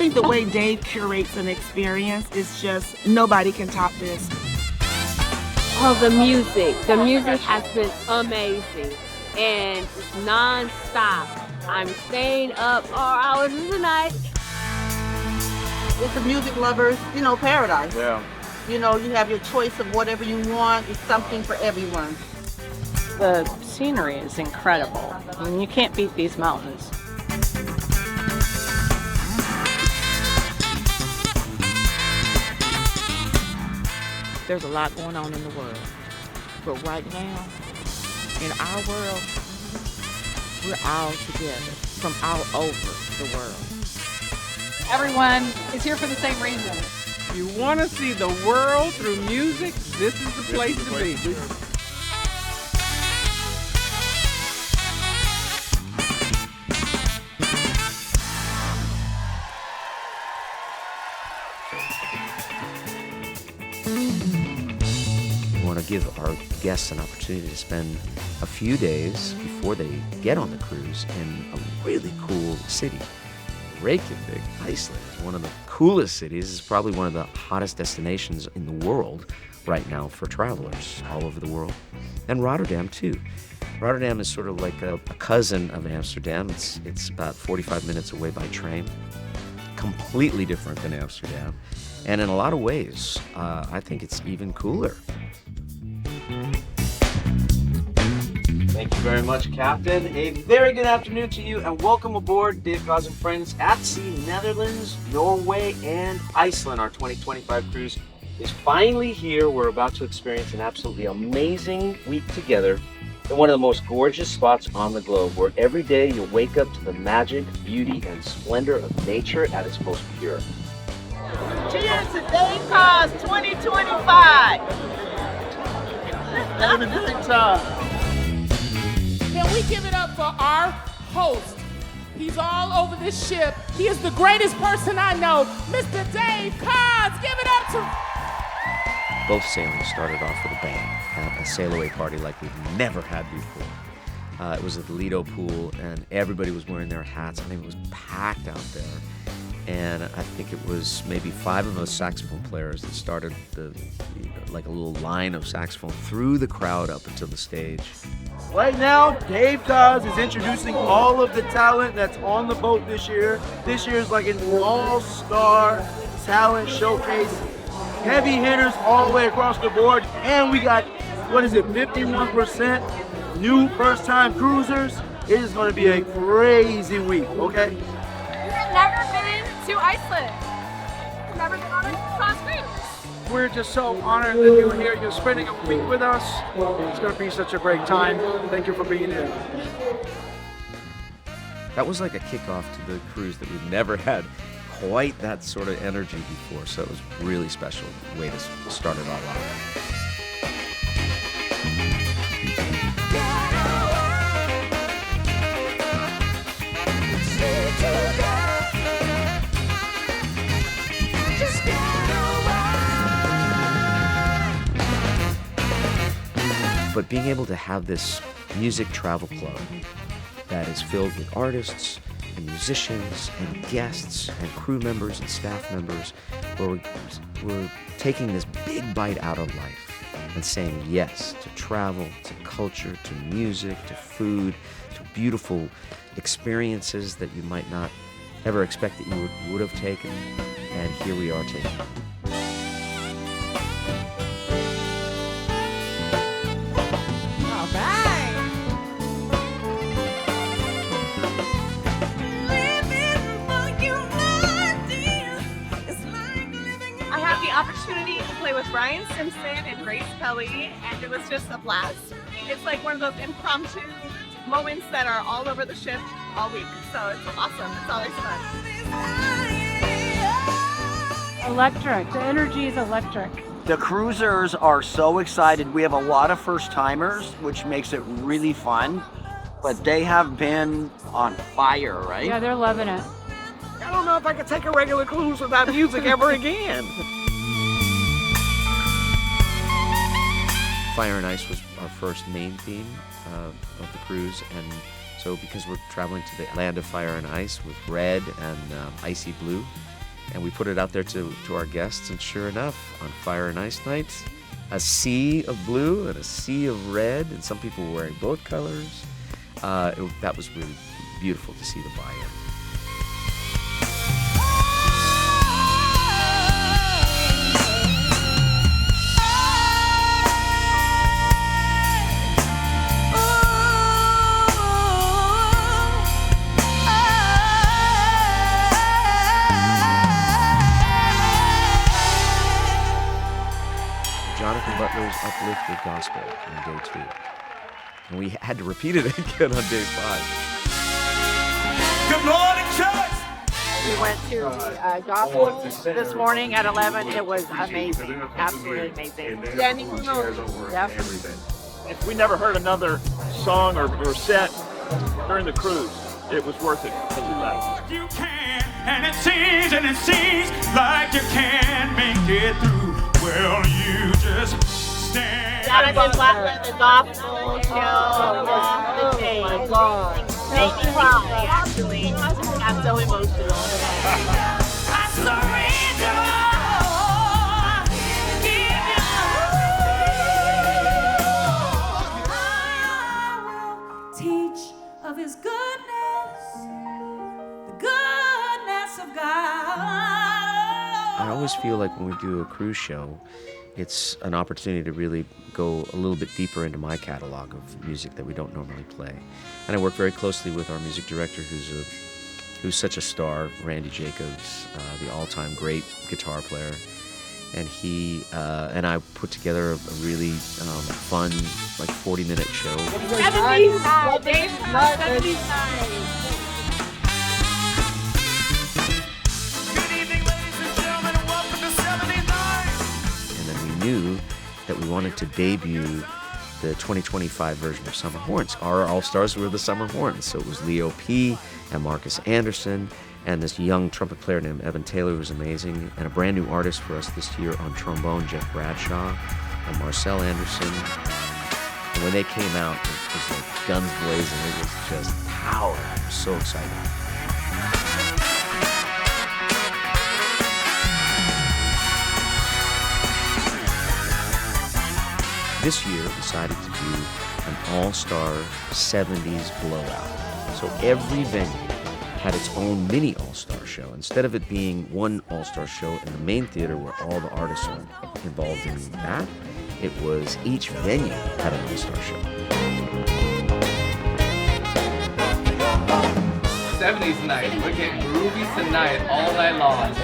think the way Dave curates an experience is just, nobody can top this. Oh, the music. The music has been amazing. And it's non-stop. I'm staying up all hours of the night. It's a music lover's, paradise. Yeah. You have your choice of whatever you want. It's something for everyone. The scenery is incredible. I mean, you can't beat these mountains. There's a lot going on in the world. But right now, in our world, we're all together from all over the world. Everyone is here for the same reason. If you want to see the world through music, this is the place to be. We want to give our guests an opportunity to spend a few days before they get on the cruise in a really cool city. Reykjavik, Iceland, is one of the coolest cities. It's probably one of the hottest destinations in the world right now for travelers all over the world. And Rotterdam, too. Rotterdam is sort of like a cousin of Amsterdam. It's about 45 minutes away by train. Completely different than Amsterdam. And in a lot of ways, I think it's even cooler. Thank you very much, Captain. A very good afternoon to you, and welcome aboard Dave Koz Friends at Sea, Netherlands, Norway, and Iceland. Our 2025 cruise is finally here. We're about to experience an absolutely amazing week together in one of the most gorgeous spots on the globe, where every day you'll wake up to the magic, beauty, and splendor of nature at its most pure. Cheers to Dave Koz 2025. Having a great time. Can we give it up for our host? He's all over this ship. He is the greatest person I know, Mr. Dave Koz. Give it up to... Both sailings started off with a bang at a sail-away party like we've never had before. It was at the Lido pool, and everybody was wearing their hats. I mean, it was packed out there. And I think it was maybe 5 of us saxophone players that started like a little line of saxophone through the crowd up until the stage. Right now, Dave Koz is introducing all of the talent that's on the boat this year. This year is like an all-star talent showcase. Heavy hitters all the way across the board. And we got, 51% new first-time cruisers. It is going to be a crazy week, okay? You've never been to Iceland. You've never been on a Koz Friends. We're just so honored that you're here. You're spending a week with us. It's going to be such a great time. Thank you for being here. That was like a kickoff to the cruise that we've never had quite that sort of energy before. So it was really special way to start it all off. But being able to have this music travel club that is filled with artists and musicians and guests and crew members and staff members, where we're taking this big bite out of life and saying yes to travel, to culture, to music, to food, to beautiful experiences that you might not ever expect that you would have taken, and here we are taking them. Opportunity to play with Ryan Simpson and Grace Kelly, and it was just a blast. It's like one of those impromptu moments that are all over the ship all week, so it's awesome. It's always fun. Electric. The energy is electric. The cruisers are so excited. We have a lot of first-timers, which makes it really fun, but they have been on fire, right? Yeah, they're loving it. I don't know if I could take a regular cruise without music ever again. Fire and Ice was our first main theme of the cruise, and so because we're traveling to the land of fire and ice with red and icy blue, And we put it out there to our guests, and sure enough, on Fire and Ice nights, a sea of blue and a sea of red, and some people were wearing both colors. That was really beautiful to see the buy-in. Jonathan Butler's Uplifted Gospel on day 2. And we had to repeat it again on day 5. Good morning, church! We went to gospel this morning at 11. It was amazing, absolutely amazing. Standing room. If we never heard another song or set during the cruise, it was worth it because of that. You can, and it seems like you can't make it through. Well, you just stand. Jonathan Butler, the gospel show off the chain. Oh my God. Made me cry, actually. I'm so emotional. I surrender. I will teach of His goodness, the goodness of God. I always feel like when we do a cruise show, it's an opportunity to really go a little bit deeper into my catalog of music that we don't normally play. And I work very closely with our music director, who's such a star, Randy Jacobs, the all-time great guitar player. And he and I put together a really fun, like 40-minute show. 70s night. 70s night. Knew that we wanted to debut the 2025 version of Summer Horns. Our All-Stars were the Summer Horns, so it was Leo P. and Marcus Anderson and this young trumpet player named Evan Taylor, who was amazing, and a brand new artist for us this year on trombone, Jeff Bradshaw and Marcel Anderson. And when they came out, it was like guns blazing. It was just power. I'm so excited. This year, decided to do an all-star 70s blowout. So every venue had its own mini all-star show. Instead of it being one all-star show in the main theater where all the artists are involved in that, it was each venue had an all-star show. 70s night, we're getting groovy tonight all night long.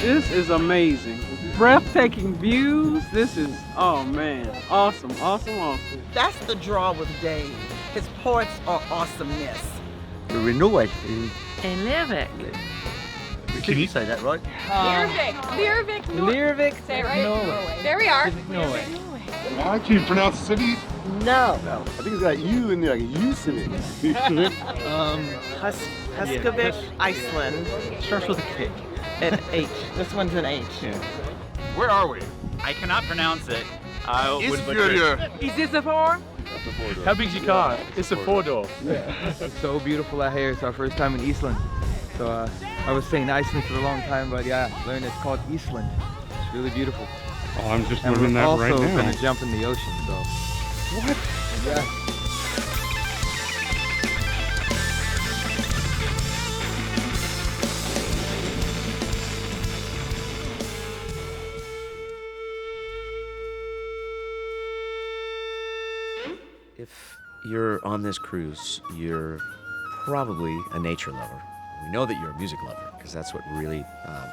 This is amazing. Breathtaking views. This is, oh man, awesome, awesome, awesome. That's the draw with Dave. His parts are awesomeness. We're in Norway. In Lervik. Can you say that right? Lervik. Lervik. Say it right. Norway. There we are. Norway. Can you pronounce the city? No. I think it's got U in there, like a U city. Masquerade, Iceland. Starts with a K. An H. This one's an H. Yeah. Where are we? I cannot pronounce it. I would Is this a four? How big's your car? It's a 4-door. Yeah. It's so beautiful out here. It's our first time in Iceland. So I was saying Iceland for a long time, but yeah, learned it's called Iceland. It's really beautiful. Oh, I'm just and learning that right now. we're also gonna jump in the ocean, so. What? Yeah. If you're on this cruise, you're probably a nature lover. We know that you're a music lover because that's what really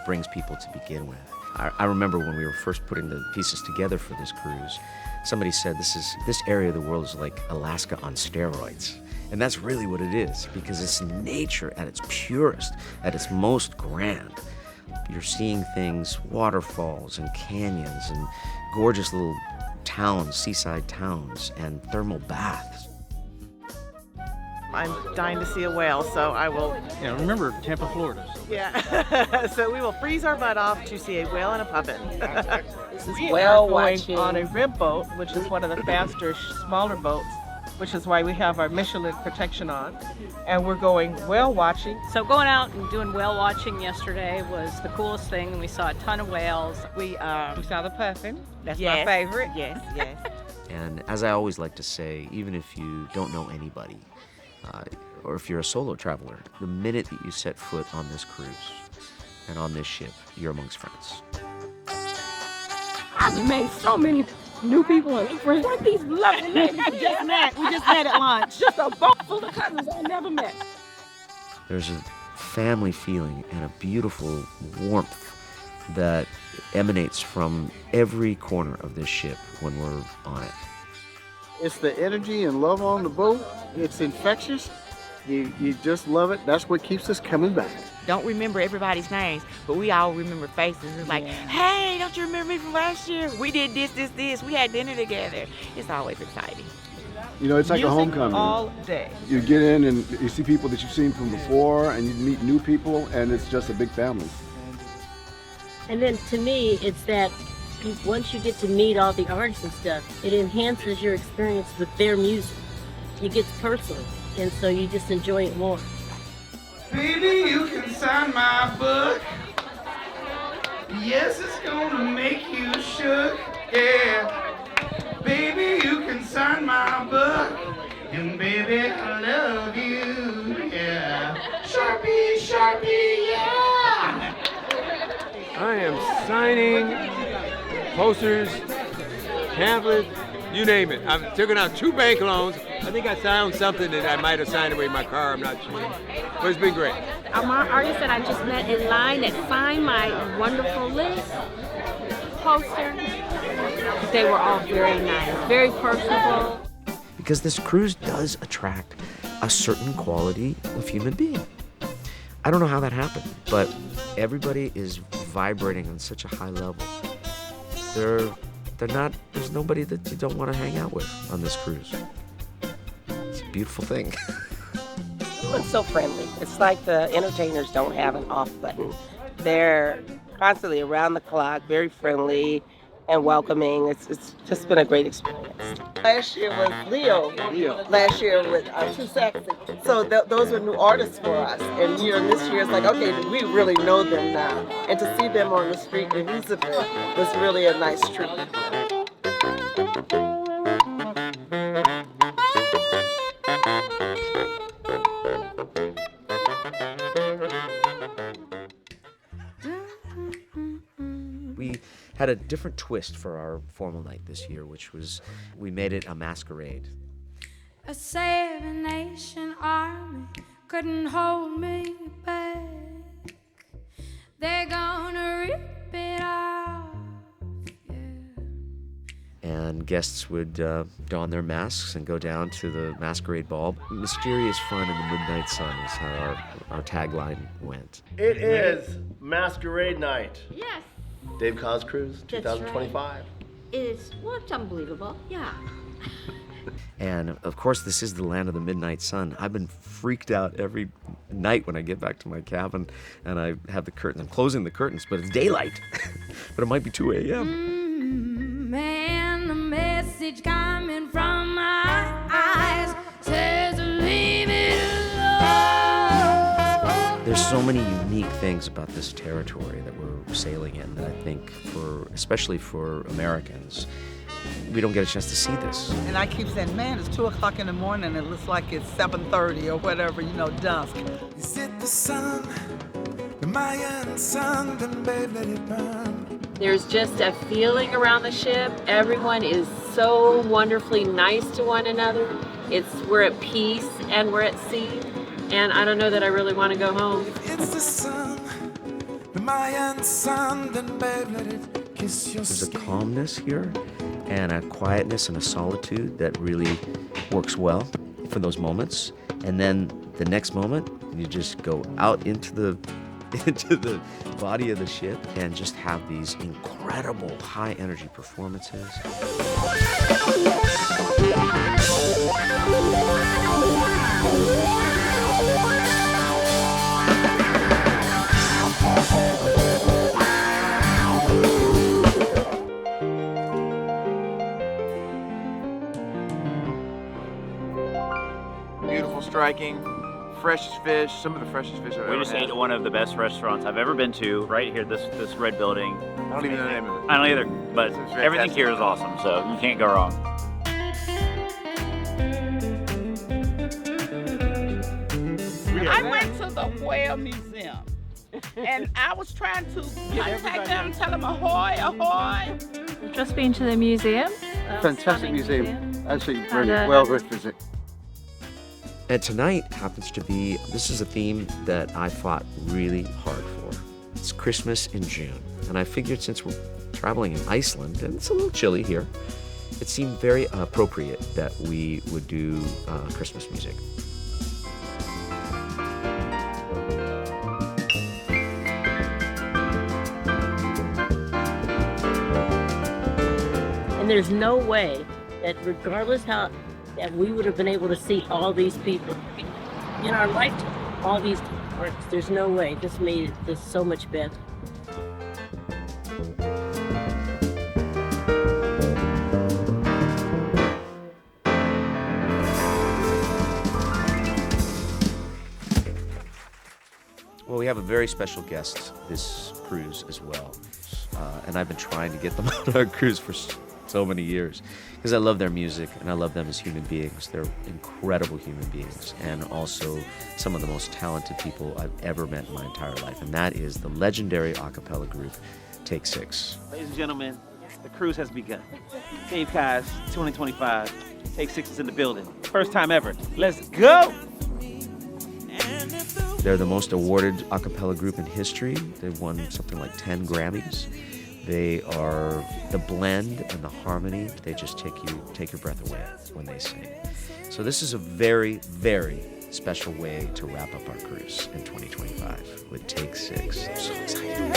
brings people to begin with. I remember when we were first putting the pieces together for this cruise, somebody said this area of the world is like Alaska on steroids. And that's really what it is, because it's nature at its purest, at its most grand. You're seeing things, waterfalls and canyons and gorgeous little towns, seaside towns, and thermal baths. I'm dying to see a whale, so I will... Yeah, remember Tampa, Florida. Yeah, so we will freeze our butt off to see a whale and a puppet. This is we whale are going watching on a rib boat, which is one of the faster, smaller boats which is why we have our Michelin protection on. And we're going whale watching. So going out and doing whale watching yesterday was the coolest thing. We saw a ton of whales. We saw the puffin. That's my Yes. favorite. Yes, yes. And as I always like to say, even if you don't know anybody, or if you're a solo traveler, the minute that you set foot on this cruise and on this ship, you're amongst friends. I've made so many new people and friends. What are these lovely ladies we just met? We just met at lunch. Just a boat full of cousins I never met. There's a family feeling and a beautiful warmth that emanates from every corner of this ship when we're on it. It's the energy and love on the boat. It's infectious. You just love it. That's what keeps us coming back. Don't remember everybody's names, but we all remember faces. It's like, hey, don't you remember me from last year? We did this. We had dinner together. It's always exciting. You know, it's like a Music homecoming. all day. You get in and you see people that you've seen from before, and you meet new people, and it's just a big family. And then to me, it's that once you get to meet all the artists and stuff, it enhances your experience with their music. It gets personal, and so you just enjoy it more. Baby, you can sign my book. Yes, it's gonna make you shook. Yeah. Baby, you can sign my book. And baby, I love you. Yeah. Sharpie, Sharpie, yeah. I am signing posters, pamphlets, you name it. I've taken out 2 bank loans. I think I signed something that I might have signed away in my car, I'm not sure. But it's been great. My artists that I just met in line that signed my wonderful list posters, they were all very nice, very personable. Because this cruise does attract a certain quality of human being. I don't know how that happened, but everybody is vibrating on such a high level. There's nobody that you don't want to hang out with on this cruise. It's a beautiful thing. It's so friendly. It's like the entertainers don't have an off button. They're constantly around the clock, very friendly and welcoming. It's just been a great experience. Last year was Leo. Last year with Too Sexy. So those were new artists for us. And this year it's like, okay, we really know them now. And to see them on the street in music was really a nice treat. We had a different twist for our formal night this year, which was we made it a masquerade. A 7-nation army couldn't hold me back. They're gonna rip it off. And guests would don their masks and go down to the masquerade ball. Mysterious fun in the midnight sun is how our tagline went. It is Masquerade Night. Yes. Dave Koz Cruise, That's 2025. It's unbelievable. Yeah. And of course, this is the land of the midnight sun. I've been freaked out every night when I get back to my cabin and I have the curtains. I'm closing the curtains, but it's daylight. But it might be 2 a.m. Man, the message coming from my eyes says leave it alone. There's so many unique things about this territory that we're sailing in that I think especially for Americans, we don't get a chance to see this. And I keep saying, man, it's 2 o'clock in the morning. It looks like it's 7:30 or whatever, dusk. Is it the sun, the Mayan sun, then babe, let it burn. There's just a feeling around the ship. Everyone is so wonderfully nice to one another. We're at peace and we're at sea. And I don't know that I really want to go home. It's the sun, the Mayan sun, then babe, let it kiss your There's a calmness here and a quietness and a solitude that really works well for those moments. And then the next moment, you just go out into the body of the ship and just have these incredible high energy performances. striking. Freshest fish, some of the freshest fish I've ever We just had. ate at one of the best restaurants I've ever been to, right here, this red building. I don't even know the name of it. I don't either, but everything here is awesome, so you can't go wrong. I went to the Whale Museum, and I was trying to contact them, tell them ahoy, ahoy. We've just been to the museum. Fantastic museum. Actually, very And, well worth visit. And tonight happens to be, this is a theme that I fought really hard for. It's Christmas in June. And I figured since we're traveling in Iceland, and it's a little chilly here, it seemed very appropriate that we would do Christmas music. And there's no way that regardless how that we would have been able to see all these people in our lifetime, all these arts. There's no way. This made it just so much better. Well, we have a very special guest this cruise as well. And I've been trying to get them on our cruise for so many years because I love their music and I love them as human beings. They're incredible human beings and also some of the most talented people I've ever met in my entire life. And that is the legendary a cappella group, Take 6. Ladies and gentlemen, the cruise has begun. Dave Koz 2025. Take 6 is in the building. First time ever. Let's go! They're the most awarded a cappella group in history. They've won something like 10 Grammys. They are the blend and the harmony. They just take your breath away when they sing. So this is a very, very special way to wrap up our cruise in 2025 with Take 6. I'm so excited.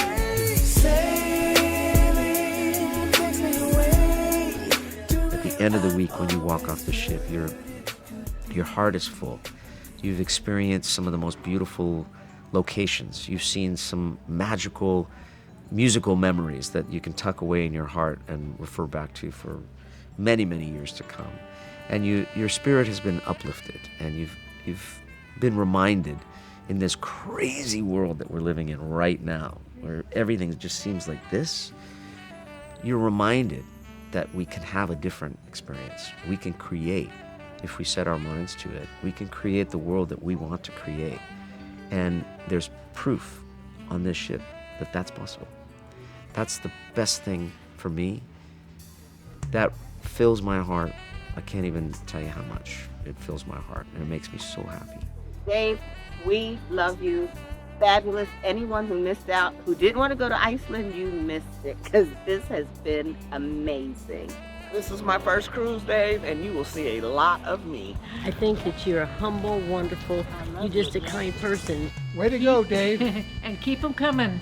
At the end of the week, when you walk off the ship, your heart is full. You've experienced some of the most beautiful locations. You've seen some magical musical memories that you can tuck away in your heart and refer back to for many, many years to come. And your spirit has been uplifted, and you've been reminded in this crazy world that we're living in right now, where everything just seems like this. You're reminded that we can have a different experience. We can create if we set our minds to it. We can create the world that we want to create. And there's proof on this ship that that's possible. That's the best thing for me. That fills my heart. I can't even tell you how much it fills my heart, and it makes me so happy. Dave, we love you. Fabulous. Anyone who missed out, who didn't want to go to Iceland, you missed it, because this has been amazing. This is my first cruise, Dave, and you will see a lot of me. I think that you're a humble, wonderful, you're just a kind person. Way to go, Dave. And keep them coming.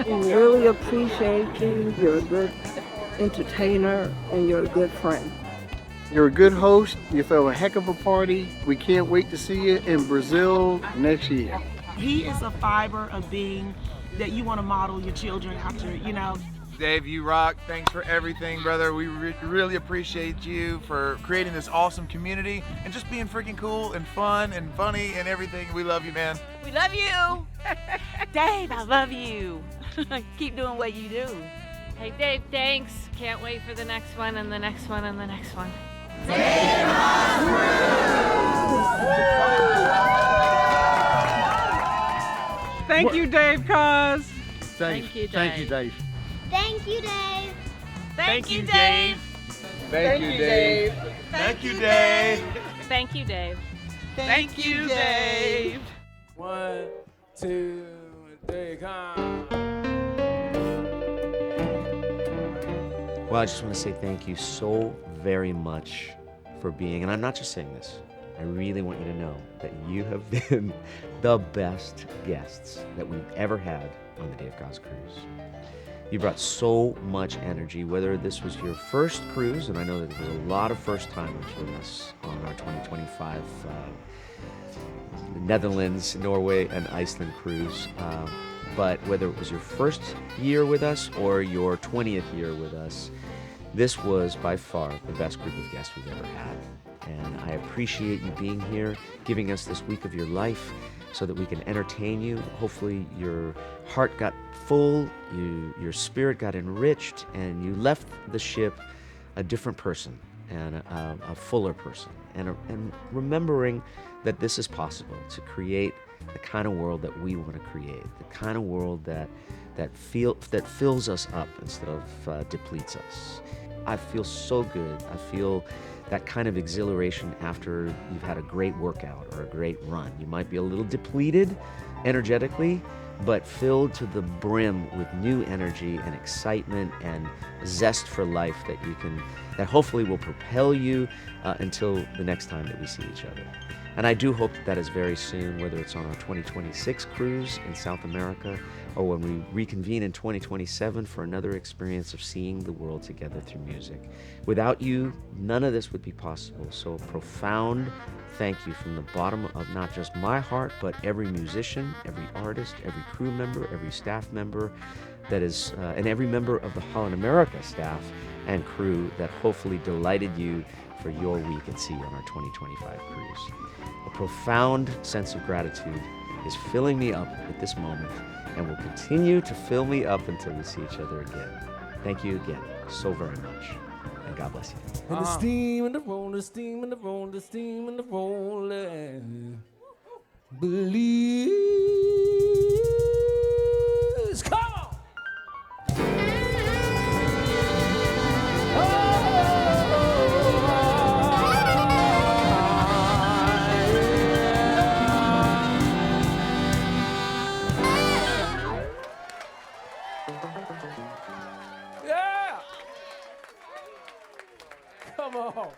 We really appreciate you. You're a good entertainer and you're a good friend. You're a good host. You throw a heck of a party. We can't wait to see you in Brazil next year. He is a fiber of being that you want to model your children after, you know. Dave, you rock. Thanks for everything, brother. We really appreciate you for creating this awesome community and just being freaking cool and fun and funny and everything. We love you, man. We love you. Dave, I love you. Keep doing what you do. Hey, Dave, thanks. Can't wait for the next one and the next one and the next one. Thank you, Dave Koz. Thank you, Dave. Thank you, Dave. Thank you, Dave. Thank you, Dave. Thank you, Dave. Thank you, Dave. Thank you, Dave. Thank you, Dave. 1, 2, 3, come. Well, I just want to say thank you so very much for being, and I'm not just saying this, I really want you to know that you have been the best guests that we've ever had on the Dave Koz Cruise. You brought so much energy, whether this was your first cruise, and I know that there's a lot of first-timers with us on our 2025 Netherlands, Norway, and Iceland cruise. But whether it was your first year with us or your 20th year with us, this was by far the best group of guests we've ever had. And I appreciate you being here, giving us this week of your life so that we can entertain you. Hopefully your heart got full, your spirit got enriched, and you left the ship a different person and a fuller person. And remembering that this is possible, to create the kind of world that we want to create, the kind of world that fills us up instead of depletes us. I feel so good. I feel that kind of exhilaration after you've had a great workout or a great run. You might be a little depleted energetically, but filled to the brim with new energy and excitement and zest for life that hopefully will propel you until the next time that we see each other. And I do hope that is very soon, whether it's on our 2026 cruise in South America or when we reconvene in 2027 for another experience of seeing the world together through music. Without you, none of this would be possible. So a profound thank you from the bottom of not just my heart, but every musician, every artist, every crew member, every staff member and every member of the Holland America staff and crew that hopefully delighted you for your week at sea on our 2025 cruise. A profound sense of gratitude is filling me up at this moment and will continue to fill me up until we see each other again. Thank you again so very much, and God bless you. And the steam and the roll, the steam and the roll, the steam and the rolling. Believe. Come on! Yeah! Come on.